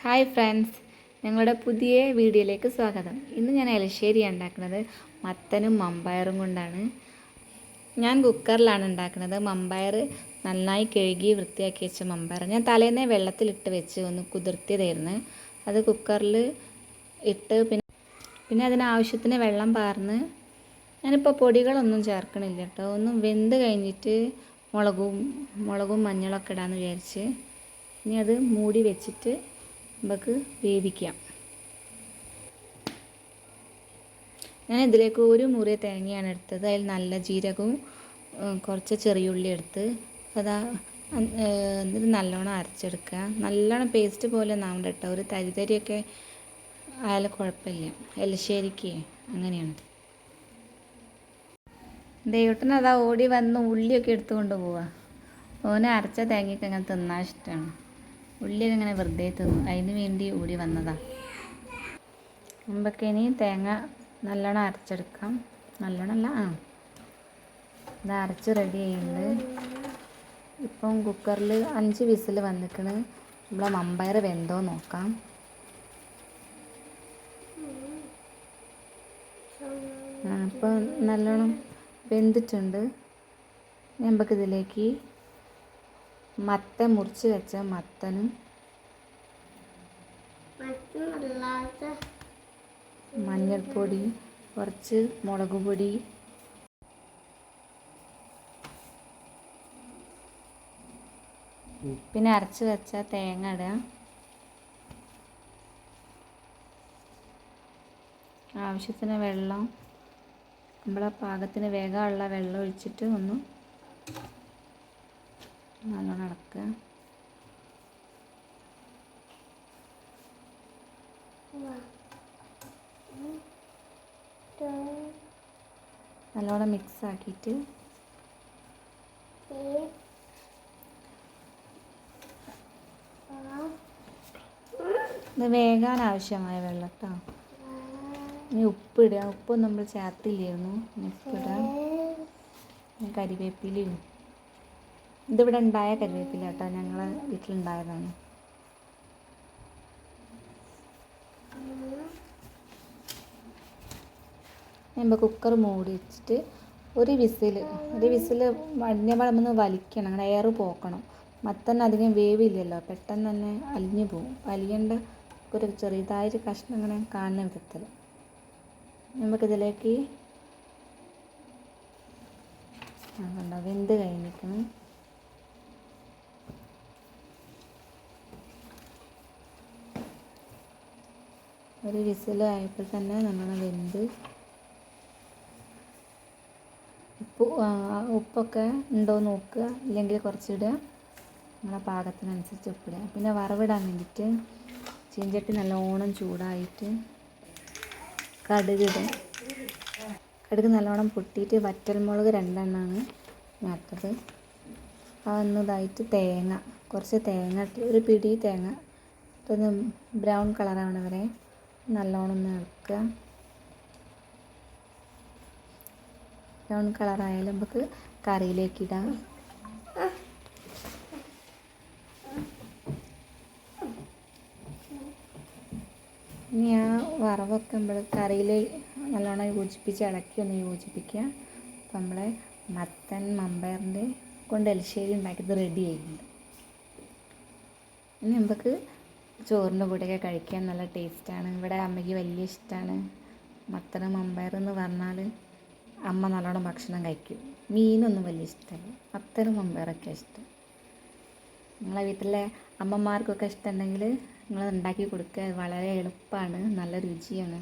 Hi friends, ഞങ്ങളുടെ പുതിയ വീഡിയോയിലേക്ക് സ്വാഗതം. ഇന്ന് ഞാൻ എലിശ്ശേരിയാണ് ഉണ്ടാക്കുന്നത്. മത്തനും മമ്പയറും കൊണ്ടാണ്. ഞാൻ കുക്കറിലാണ് ഉണ്ടാക്കുന്നത്. മമ്പയർ നന്നായി കഴുകി വൃത്തിയാക്കി വെച്ച മമ്പയർ ഞാൻ തലേന്നേ വെള്ളത്തിലിട്ട് വെച്ച് ഒന്ന് കുതിർത്തിയതായിരുന്നു. അത് കുക്കറിൽ ഇട്ട് പിന്നെ അതിനാവശ്യത്തിന് വെള്ളം പാർന്ന് ഞാനിപ്പോൾ പൊടികളൊന്നും ചേർക്കണില്ല കേട്ടോ. ഒന്ന് വെന്ത് കഴിഞ്ഞിട്ട് മുളകും മഞ്ഞളൊക്കെ ഇടാമെന്ന് വിചാരിച്ച് ഇനി അത് മൂടി വെച്ചിട്ട് നമുക്ക് വേവിക്കാം. ഞാൻ ഇതിലേക്ക് ഒരു മുറി തേങ്ങയാണ് എടുത്തത്. അതിൽ നല്ല ജീരകവും കുറച്ച് ചെറിയുള്ളി എടുത്ത് അതാ ഇത് നല്ലോണം അരച്ചെടുക്കുക. നല്ലോണം പേസ്റ്റ് പോലെ ഒന്നാവണ്ട കേട്ടോ. ഒരു തരിതരിയൊക്കെ ആയാലും കുഴപ്പമില്ല. എലിശ്ശേരിക്ക് അങ്ങനെയാണ്. ദൈവത്തിന് അതാ ഓടി വന്ന് ഉള്ളിയൊക്കെ എടുത്തുകൊണ്ട് പോവുക. ഓനെ അരച്ച തേങ്ങയൊക്കെ അങ്ങനെ തിന്നാൻ ഇഷ്ടമാണ്. ഉള്ളിയൊക്കെ ഇങ്ങനെ വെറുതെ തിന്നു. അതിന് വേണ്ടി ഓടി വന്നതാണ്. മുമ്പൊക്കെ ഇനി തേങ്ങ നല്ലോണം അരച്ചെടുക്കാം. നല്ലോണമല്ല, ഇത് അരച്ച് റെഡി ചെയ്യുന്നുണ്ട്. ഇപ്പം കുക്കറിൽ 5 വിസിൽ വന്നിക്കണ്. നമ്മളെ മമ്പയർ വെന്തോ നോക്കാം. ഇപ്പം നല്ലോണം വെന്തിട്ടുണ്ട്. നമുക്കിതിലേക്ക് മത്തൻ മുറിച്ച് വെച്ച മത്തനും മഞ്ഞൾപ്പൊടി, കുറച്ച് മുളക് പൊടി, പിന്നെ അരച്ച് വെച്ച തേങ്ങ ഇടുക. ആവശ്യത്തിന് വെള്ളം, നമ്മളെ പാകത്തിന് വേഗമുള്ള വെള്ളം ഒഴിച്ചിട്ട് ഒന്ന് നല്ലോണം ഇളക്കുക. നല്ലോണം മിക്സ് ആക്കിയിട്ട് ഇത് വേകാൻ ആവശ്യമായ വെള്ളം കേട്ടോ. ഇനി ഉപ്പിടുക. ഉപ്പ് നമ്മൾ ചേർത്തില്ലായിരുന്നു. ഉപ്പിടുക. കരിവേപ്പിലയും, ഇതിവിടെ ഉണ്ടായ കരിവേപ്പില കേട്ടോ, ഞങ്ങളെ വീട്ടിലുണ്ടായതാണ്. നമ്മൾ കുക്കർ മൂടി വെച്ചിട്ട് ഒരു വിസിൽ മഞ്ഞവളമൊന്ന് വലിക്കണം. അങ്ങനെ എയർ പോക്കണം. മത്തൻ അധികം വേവില്ലല്ലോ, പെട്ടെന്ന് തന്നെ അലിഞ്ഞു പോകും. അലിയേണ്ട ഒരു ചെറിയതായൊരു കഷ്ണം അങ്ങനെ കാണുന്ന വിധത്തിൽ നമുക്കിതിലേക്ക് കണ്ടോ വെന്ത് കഴിഞ്ഞിരിക്കണം. ഒരു വിസിലായപ്പോൾ തന്നെ നല്ലോണം വെന്ത് ഉപ്പൊക്കെ ഉണ്ടോ നോക്കുക. ഇല്ലെങ്കിൽ കുറച്ചിടുക. നമ്മളെ പാകത്തിനനുസരിച്ച് ഉപ്പിടുക. പിന്നെ വറവിടാൻ വേണ്ടിയിട്ട് ചീഞ്ചട്ടി നല്ലോണം ചൂടായിട്ട് കടുക് നല്ലോണം പൊട്ടിയിട്ട് വറ്റൽമുളക് 2 എണ്ണമാണ് നട്ടത്. അതൊന്നതായിട്ട് കുറച്ച് തേങ്ങ ഇട്ട് ഒരു പിടി തേങ്ങ ഇട്ടൊന്ന് ബ്രൗൺ കളറാവണ വരെ നല്ലോണം ഒന്ന് ഇളക്കുക. ബ്രൗൺ കളറായാലും നമുക്ക് കറിയിലേക്ക് ഇടാം. ഇനി ആ വറവൊക്കെ നമ്മൾ കറിയിൽ നല്ലോണം ഇളക്കി ഒന്ന് യോജിപ്പിക്കുക. അപ്പം നമ്മളെ മത്തൻ മമ്പയറിൻ്റെ കൊണ്ട് എലിശ്ശേരി ഉണ്ടാക്കിയത് റെഡി ആയിട്ടുണ്ട്. ഇനി നമുക്ക് ചോറിൻ്റെ കൂടെയൊക്കെ കഴിക്കാൻ നല്ല ടേസ്റ്റാണ്. ഇവിടെ അമ്മയ്ക്ക് വലിയ ഇഷ്ടമാണ് മത്തനും മമ്പയറെന്ന് പറഞ്ഞാൽ. അമ്മ നല്ലോണം ഭക്ഷണം കഴിക്കും. മീനൊന്നും വലിയ ഇഷ്ടമല്ല. മത്തനും മമ്പയറൊക്കെ ഇഷ്ടം. നിങ്ങളെ വീട്ടിലെ അമ്മമാർക്കൊക്കെ ഇഷ്ടമുണ്ടെങ്കിൽ നിങ്ങൾ ഉണ്ടാക്കി കൊടുക്കുക. വളരെ എളുപ്പമാണ്, നല്ല രുചിയാണ്.